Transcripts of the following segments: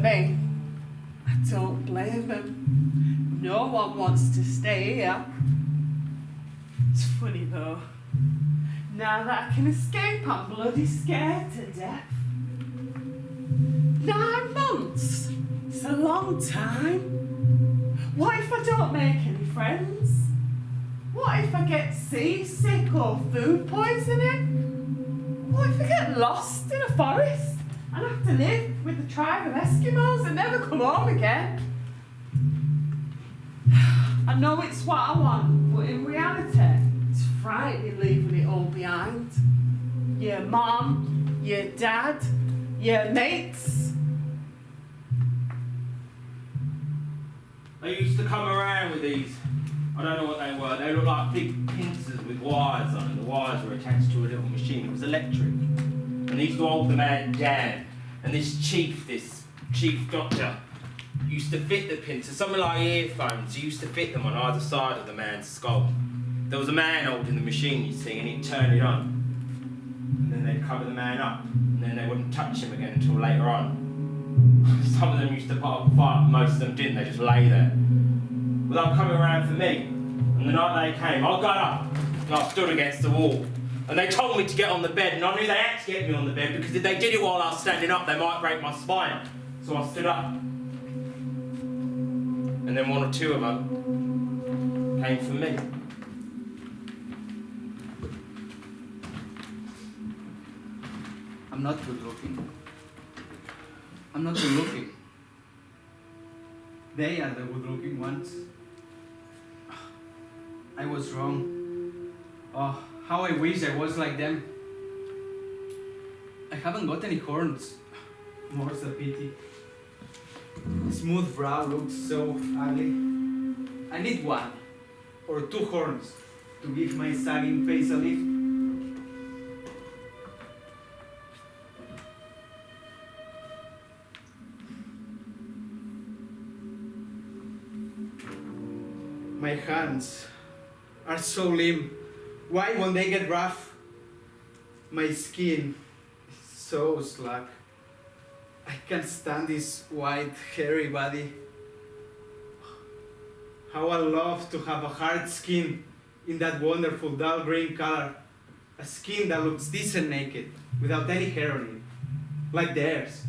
me. I don't blame them. No one wants to stay here. It's funny though. Now that I can escape, I'm bloody scared to death. 9 months? It's a long time. What if I don't make any friends? What if I get seasick or food poisoning? What if I get lost in a forest and have to live with the tribe of Eskimos and never come home again? I know it's what I want, but in reality, it's frightening leaving it all behind. Your mum, your dad, your mates. They used to come around with these, I don't know what they were, they looked like big pincers with wires on it. The wires were attached to a little machine, it was electric. And they used to hold the man down. And this chief doctor, used to fit the pincers, something like earphones, he used to fit them on either side of the man's skull. There was a man holding the machine, you see, and he'd turn it on. And then they'd cover the man up, and then they wouldn't touch him again until later on. Some of them used to put up a fight, most of them didn't, they just lay there. Well, they were coming around for me, and the night they came, I got up, and I stood against the wall. And they told me to get on the bed, and I knew they had to get me on the bed, because if they did it while I was standing up, they might break my spine. So I stood up. And then 1 or 2 of them came for me. I'm not good looking. I'm not good looking. They are the good looking ones. I was wrong. Oh, how I wish I was like them. I haven't got any horns. More's the pity. Smooth brow looks so ugly. I need 1 or 2 horns to give my sagging face a lift. My hands are so limp. Why won't they get rough? My skin is so slack. I can't stand this white, hairy body. How I love to have a hard skin in that wonderful dull green color. A skin that looks decent naked, without any hair on it, like theirs.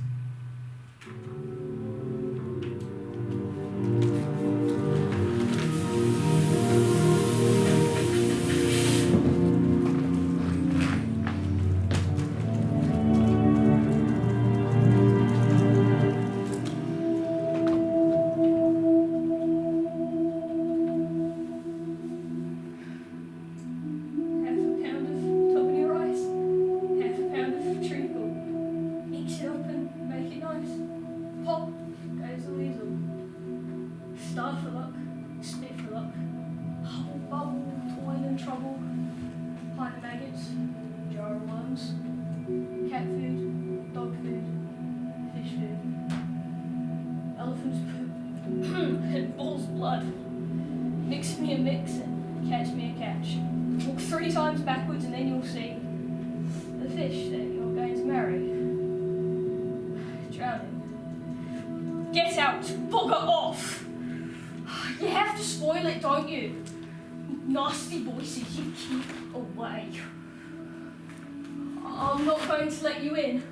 Get out! Bugger off! You have to spoil it, don't you? Nasty voices, you keep away. I'm not going to let you in.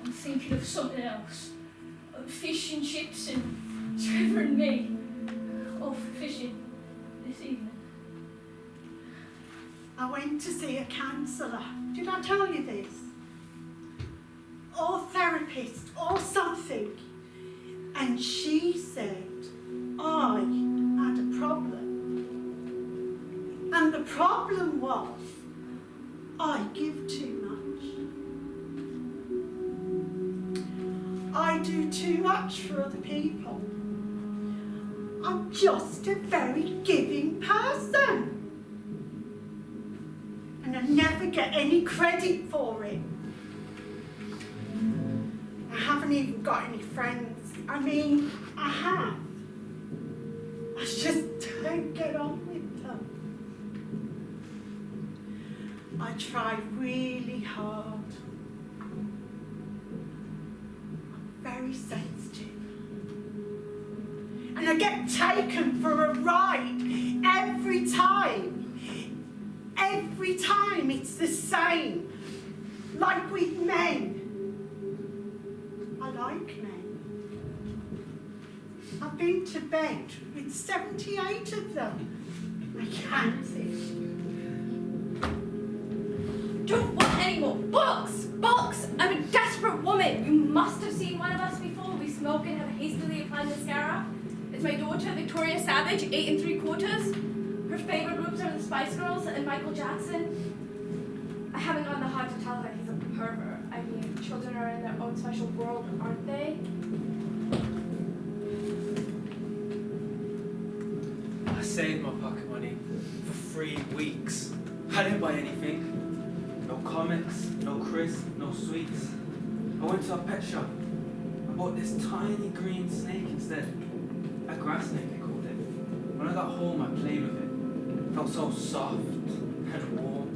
I'm thinking of something else. Fish and chips and Trevor and me. Off fishing this evening. I went to see a counsellor. Did I tell you this? Or therapist, or something. And she said I had a problem. And the problem was I give too much. I do too much for other people. I'm just a very giving person. And I never get any credit for it. I haven't even got any friends. I mean, I have. I just don't get on with them. I try really hard. I'm very sensitive. get taken for a ride every time. Every time it's the same. Like with men. I like men. I've been to bed with 78 of them. I counted. Don't want any more books! Books! I'm a desperate woman. You must have seen one of us before. We smoke and have hastily applied mascara. It's my daughter, Victoria Savage, 8 3/4. Her favourite groups are the Spice Girls and Michael Jackson. I haven't gotten the heart to tell her he's a pervert. I mean, children are in their own special world, aren't they? I saved my pocket money for 3 weeks. I didn't buy anything. No comics, no crisps, no sweets. I went to a pet shop. I bought this tiny green snake instead. A grass snake, they called it. When I got home, I played with it. It felt so soft and warm.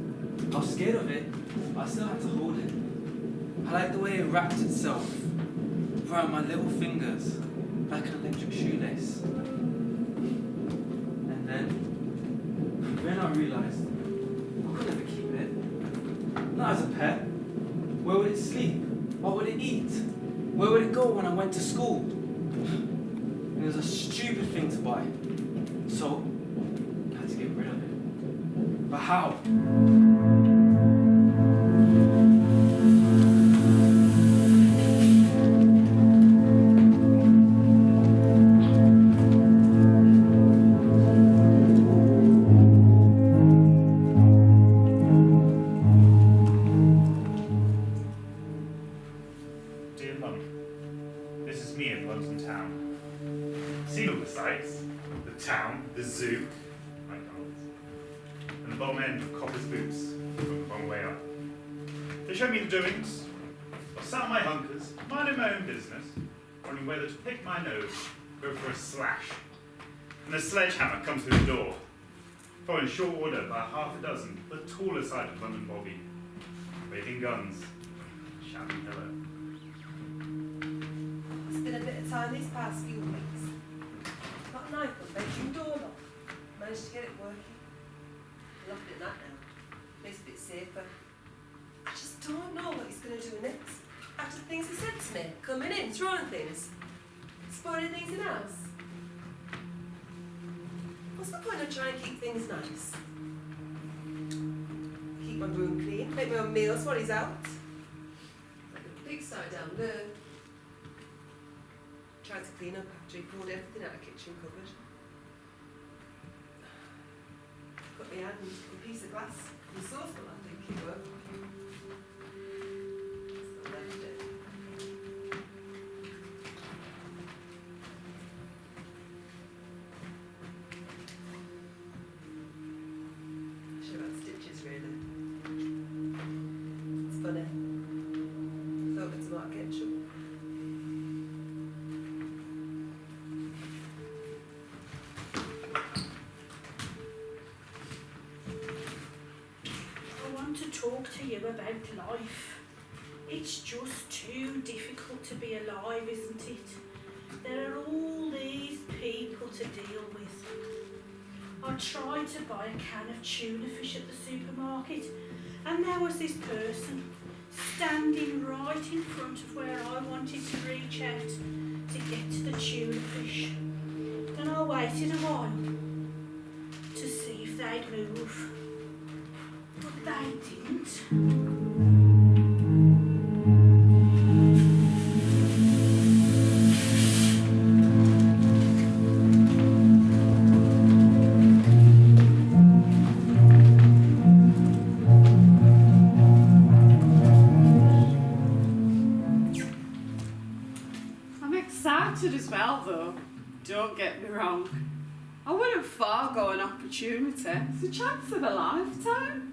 I was scared of it, but I still had to hold it. I liked the way it wrapped itself around my little fingers, like an electric shoelace. And then I realized I could never keep it. Not as a pet. Where would it sleep? What would it eat? Where would it go when I went to school? It was a stupid thing to buy. So I had to get rid of it. But how? Dear Mum, this is me in London town. Seen all the sights, the town, the zoo, McDonald's, and the bottom end of Copper's boots from the wrong way up. They showed me the doings. I sat on my hunkers, minding my own business, wondering whether to pick my nose, go for a slash. And a sledgehammer comes through the door, followed in short order by half a dozen, the taller side of London Bobby, waving guns, shouting hello. It's been a bit of time these past few weeks. Got a knife on bedroom door lock. Managed to get it working. Locked it that now. Makes it a bit safer. I just don't know what he's going to do next. After the things he said to me, coming in, throwing things, spoiling things in the house. What's the point of trying to keep things nice? Keep my room clean, make my own meals while he's out. Like a pigsty down there. Tried to clean up after he pulled everything out of the kitchen cupboard. Cut my hand, a piece of glass, and sauce but I think it worked. So I left it. Should have had stitches really. It's funny. Thought it's about ketchup. To talk to you about life. It's just too difficult to be alive, isn't it? There are all these people to deal with. I tried to buy a can of tuna fish at the supermarket, and there was this person standing right in front of where I wanted to reach out to get to the tuna fish. And I waited a while to see if they'd move. But they didn't. I'm excited as well, though. Don't get me wrong. I wouldn't forego an opportunity. It's a chance of a lifetime.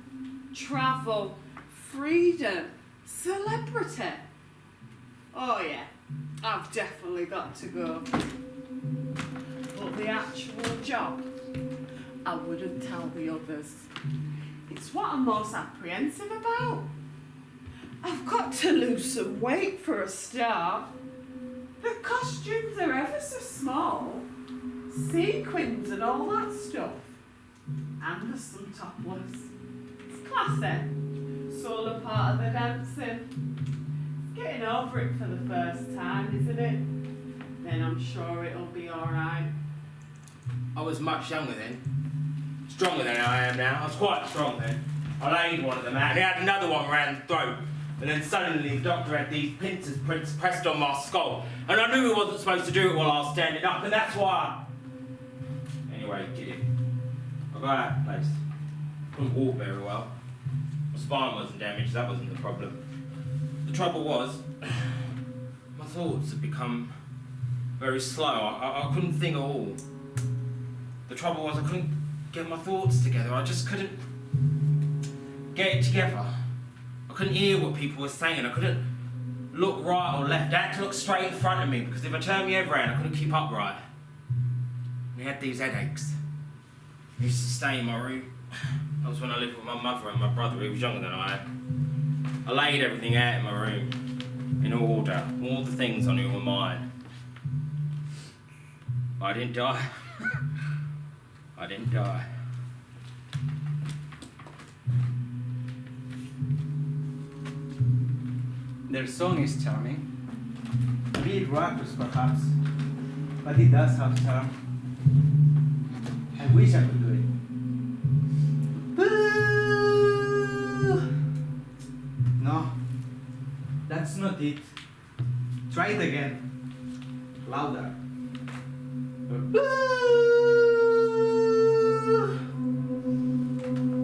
Travel, freedom, celebrity. Oh yeah, I've definitely got to go. But the actual job, I wouldn't tell the others. It's what I'm most apprehensive about. I've got to lose some weight for a start. The costumes are ever so small, sequins and all that stuff. And there's some topless. It's classy. It's all a part of the dancing. It's getting over it for the first time, isn't it? Then I'm sure it'll be alright. I was much younger then. Stronger than I am now. I was quite strong then. I laid one of them out and he had another one round the throat. And then suddenly the doctor had these pincers pressed on my skull. And I knew he wasn't supposed to do it while I was standing up, and that's why. Anyway, get it. I got out of the place. Couldn't walk very well. My spine wasn't damaged, that wasn't the problem. The trouble was, my thoughts had become very slow. I couldn't think at all. The trouble was I couldn't get my thoughts together. I just couldn't get it together. I couldn't hear what people were saying. I couldn't look right or left. I had to look straight in front of me because if I turned my head around, I couldn't keep upright. And I had these headaches. I used to stay in my room. That was when I lived with my mother and my brother, who was younger than I am. I laid everything out in my room, in order, all the things I knew were mine. I didn't die. I didn't die. Their song is charming. A bit raucous, perhaps, but it does have charm. I wish I could do it. Boo! No, that's not it. Try it again. Louder. Boo!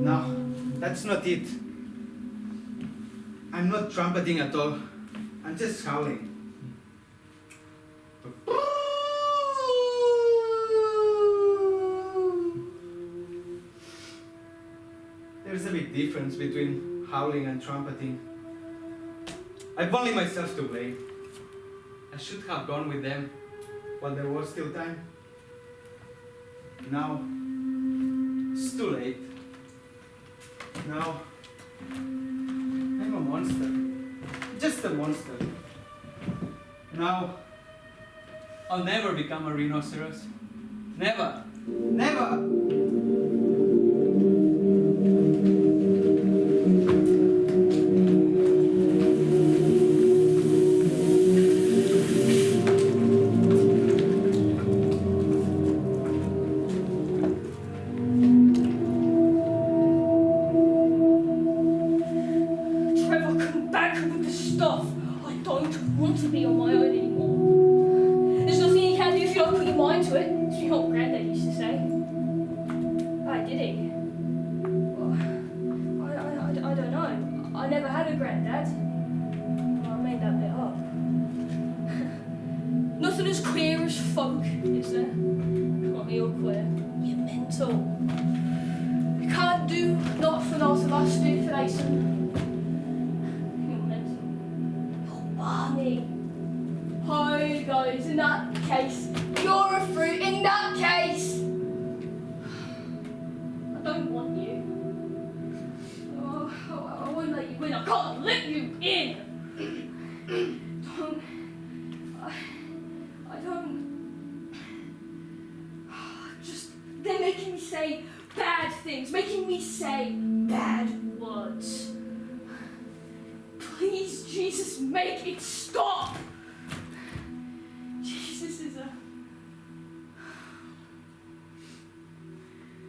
No, that's not it. I'm not trumpeting at all. I'm just howling. There's a big difference between howling and trumpeting. I've only myself to blame. I should have gone with them while there was still time. Now, it's too late. Now, I'm a monster. Just a monster. Now, I'll never become a rhinoceros. Never. Never!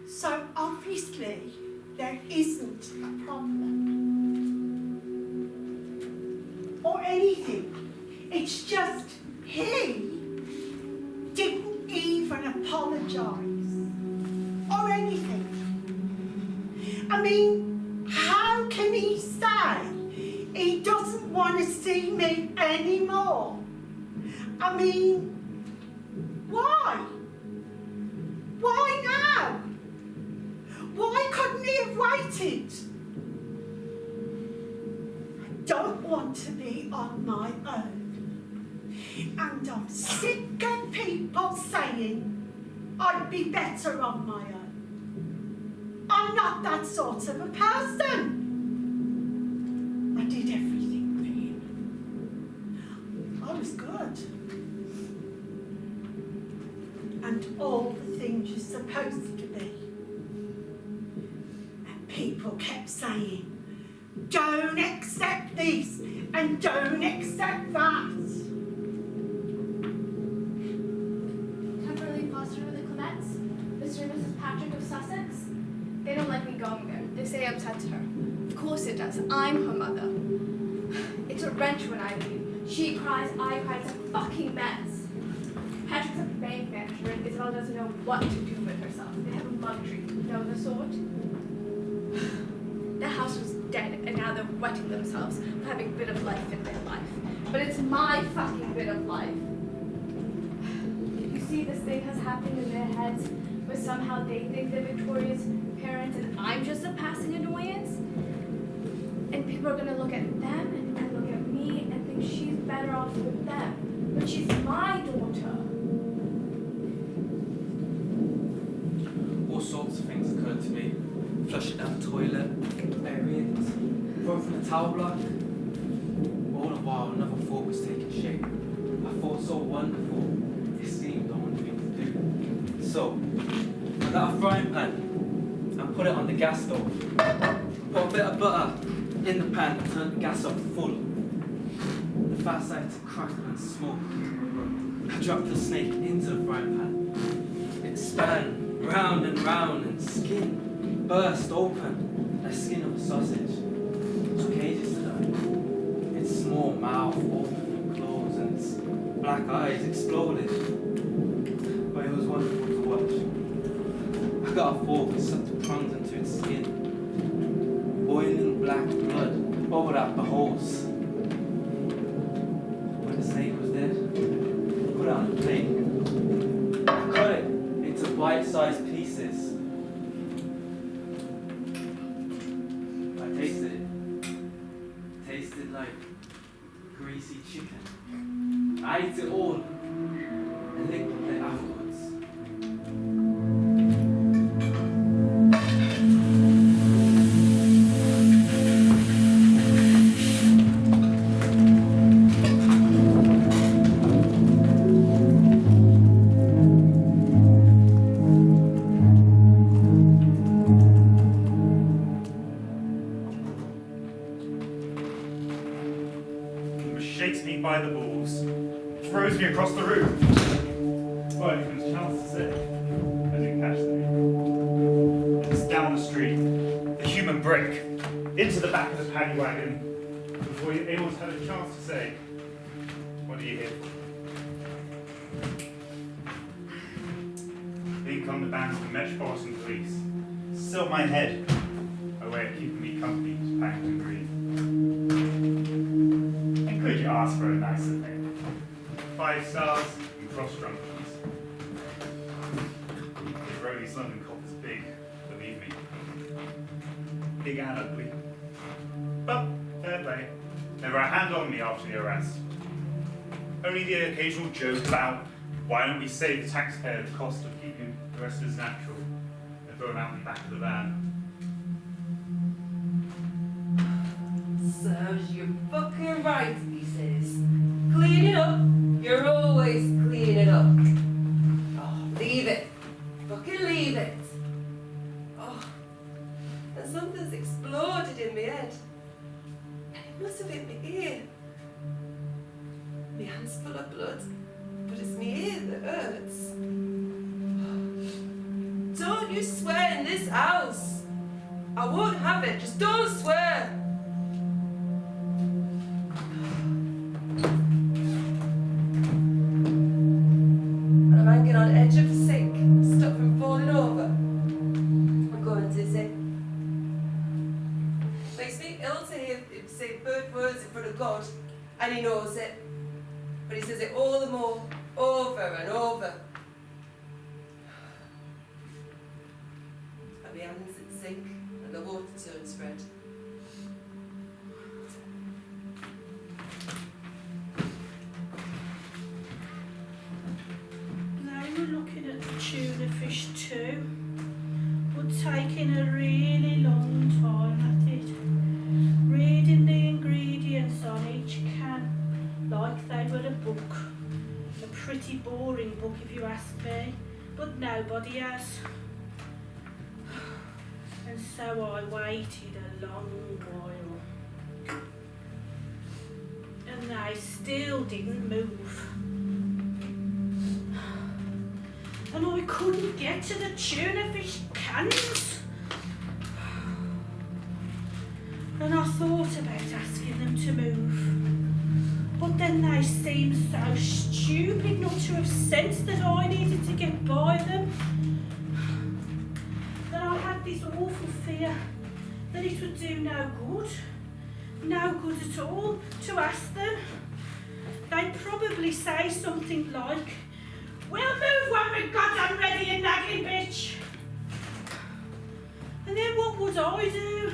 So obviously there isn't a problem or anything. It's just he didn't even apologise or anything. I mean, how can he say he doesn't want to see me anymore? I mean, why? Why now? Why couldn't he have waited? I don't want to be on my own. And I'm sick of people saying I'd be better on my own. I'm not that sort of a person. I did everything for him. I was good. And aren't all the things you're supposed to be. And people kept saying, don't accept this and don't accept that. Temporarily fostered with the Clements, Mr. and Mrs. Patrick of Sussex. They don't like me going there. They say it upsets her. Of course it does. I'm her mother. It's a wrench when I leave. She cries, I cry. It's a fucking mess. Patrick's a bank manager and Isabel doesn't know what to do with herself. They have a mug tree. You know the sort? The house was dead and now they're wetting themselves for having a bit of life in their life. But it's my fucking bit of life. You see, this thing has happened in their heads where somehow they think they're Victoria's parents and I'm just a passing annoyance. And people are gonna look at them and look at me and think she's better off with them. But she's my daughter. All sorts of things occurred to me. Flush it down the toilet, bury it, throw it from the towel block. All the while, another thought was taking shape. I thought so wonderful, it seemed the only thing to do. So, I got a frying pan and put it on the gas stove. Put a bit of butter in the pan and turned the gas up full. The fat started to crackle and smoke. I dropped the snake into the frying pan. It span round and skin burst open, like skin of a sausage. It took ages to die. Its small mouth opened and closed and its black eyes exploded. But it was wonderful to watch. I got a fork and sucked the prongs into its skin. Boiling black blood bubbled out the holes. When the snake was dead, I put it on a plate. I cut it into bite-sized pieces. I tasted it. Tasted like greasy chicken. I ate it all and licked the plate afterwards. By the balls, throws me across the room. Well, it becomes a chance to say, I didn't catch that. It's down the street, the human brake, into the back of the paddy wagon, before you're able to have a chance to say, what are you here for? In come the bands of the Metropolitan Police, still my head, a way of keeping me company to Paddington Green. Could you ask for a nicer thing? 5 stars and cross-drunk ones. The Rollies London cop is big, believe me. Big and ugly. But, fair play. Never a hand on me after the arrest. Only the occasional joke about why don't we save the taxpayer the cost of keeping the rest of us natural and throw him out in the back of the van. Serves you fucking right, he says. Clean it up. You're always cleaning it up. Oh, leave it. Fucking leave it. Oh, and something's exploded in my head. And it must have hit my ear. My hand's full of blood, but it's my ear that hurts. Don't you swear in this house. I won't have it. Just don't swear. God, and he knows it, but he says it all the more, over and over. And my hands that sink, and the water turns red. They were looking at the tuna fish too, but taking a really long time at it. Reading the ingredients on each can, like they were a book. A pretty boring book if you ask me, but nobody has. And so I waited a long while. And they still didn't move. And I couldn't get to the tuna fish cans. And I thought about asking them to move. But then they seemed so stupid not to have sensed that I needed to get by them. That I had this awful fear that it would do no good. No good at all to ask them. They'd probably say something like, "We'll move when we've got them ready, you nagging bitch." And then what would I do?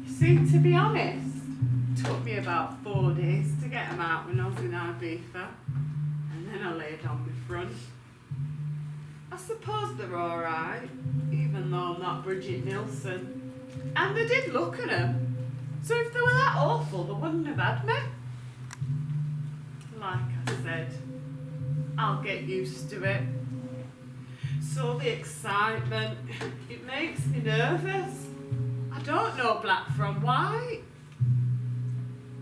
See, to be honest, it took me about 4 days to get them out when I was in Ibiza, and then I laid on my front. I suppose they're alright, even though I'm not Bridget Nielsen. And they did look at them, so if they were that awful, they wouldn't have had me. Like I said, I'll get used to it. So the excitement, it makes me nervous. I don't know black from white.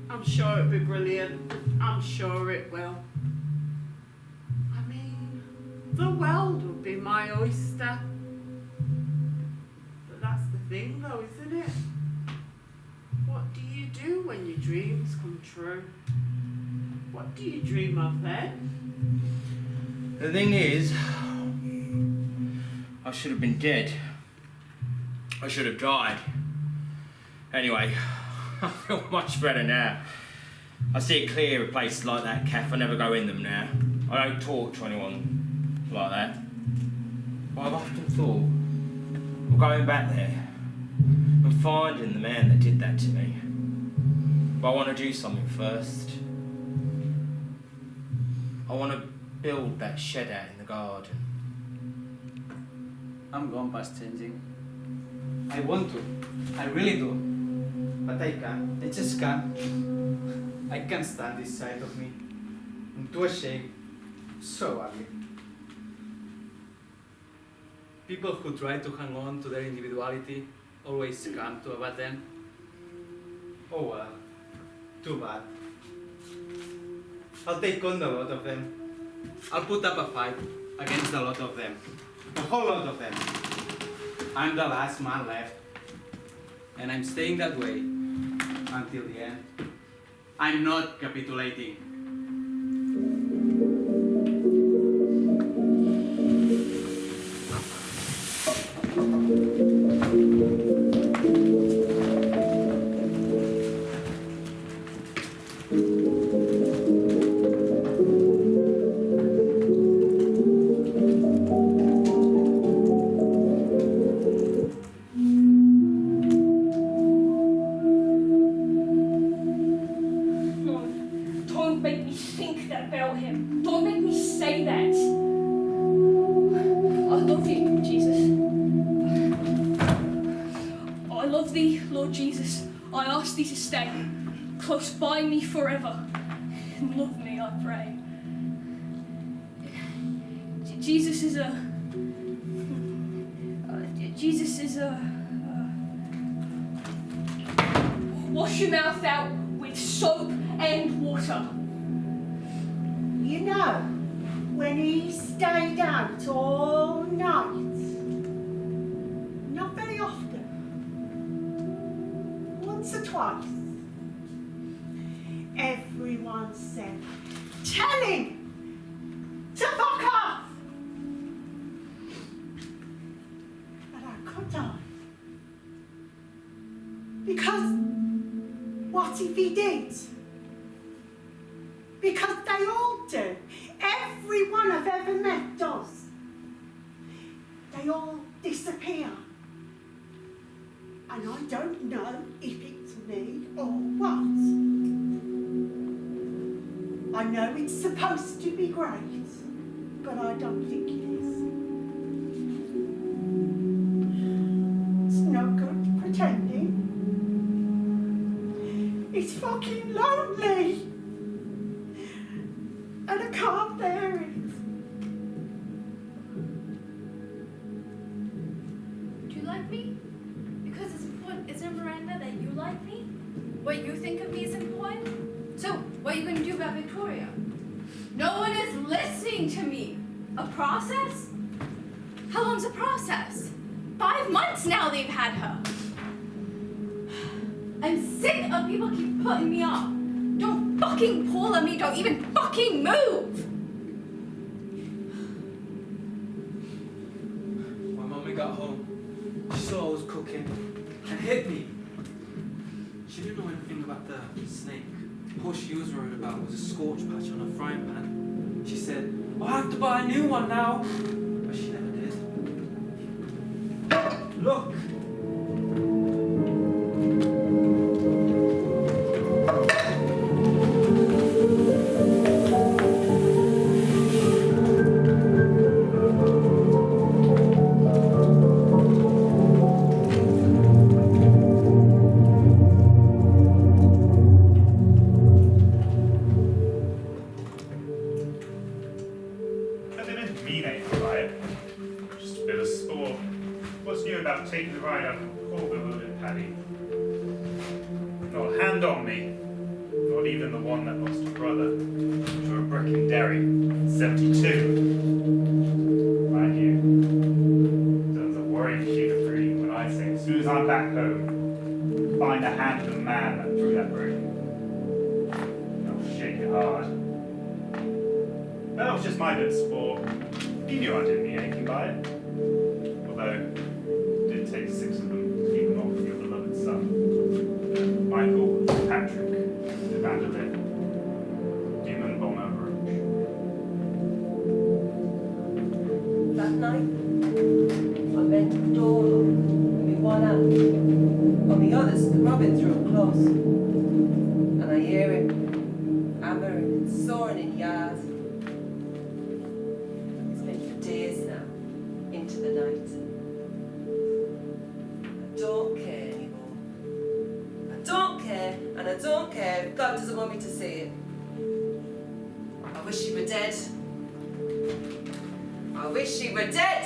I'm sure it'll be brilliant. I'm sure it will. I mean, the world will be my oyster. But that's the thing though, isn't it? What do you do when your dreams come true? What do you dream of then? The thing is, I should have been dead. I should have died. Anyway, I feel much better now. I see it clear in places like that cafe. I never go in them now. I don't talk to anyone like that. But I've often thought of going back there and finding the man that did that to me. But I want to do something first. I want to build that shed out in the garden. I'm gone past changing. I want to. I really do. But I can't. I just can't. I can't stand this side of me. I'm too ashamed. So ugly. People who try to hang on to their individuality always come to a bad end. Oh well. Too bad. I'll take on a lot of them. I'll put up a fight against a lot of them. A whole lot of them. I'm the last man left. And I'm staying that way until the end. I'm not capitulating. Close by me forever. Love me, I pray. Jesus is a wash your mouth out with soap and water. You know, when he stayed out all night, not very often, once or twice, everyone said, "Tell him to fuck off!" But I couldn't. Because what if he did? Because they all do. Everyone I've ever met does. They all disappear. And I don't know if it's me or what? I know it's supposed to be great, but I don't think it is. It's no good pretending. It's fucking lonely. And I can't bear it. Do you like me? Because it's important, isn't it, Miranda, that you like me? What you think of me is important? So, what are you going to do about Victoria? No one is listening to me. A process? How long's a process? 5 months now they've had her. I'm sick of people keep putting me off. Don't fucking pull on me, don't even fucking move! When Mummy got home, she saw I was cooking and hit me. She didn't know anything about the snake. All she was worried about was a scorch patch on her frying pan. She said, "I'll have to buy a new one now." But she never did. Look! Taking the ride out of poor bewildered Paddy. Not a hand on me. Not even the one that lost a brother to a brick in Derry in 72. Mind you, there's a worrying shade of green when I say as soon as I'm back home, find the hand of the man that threw that brick. I'll shake it hard. That was just my bit of sport. He knew I didn't mean anything by it. Although take 6 of them to keep them off your beloved son. Michael, Patrick, Evangeline, Demon Bomber Roach. That night, I bent the door with one hand. On the others, the robin through close. And I hear him hammering and sawing in yards. It's been for days now, into the night. I don't care anymore. I don't care, and I don't care if God doesn't want me to see it. I wish she were dead. I wish she were dead!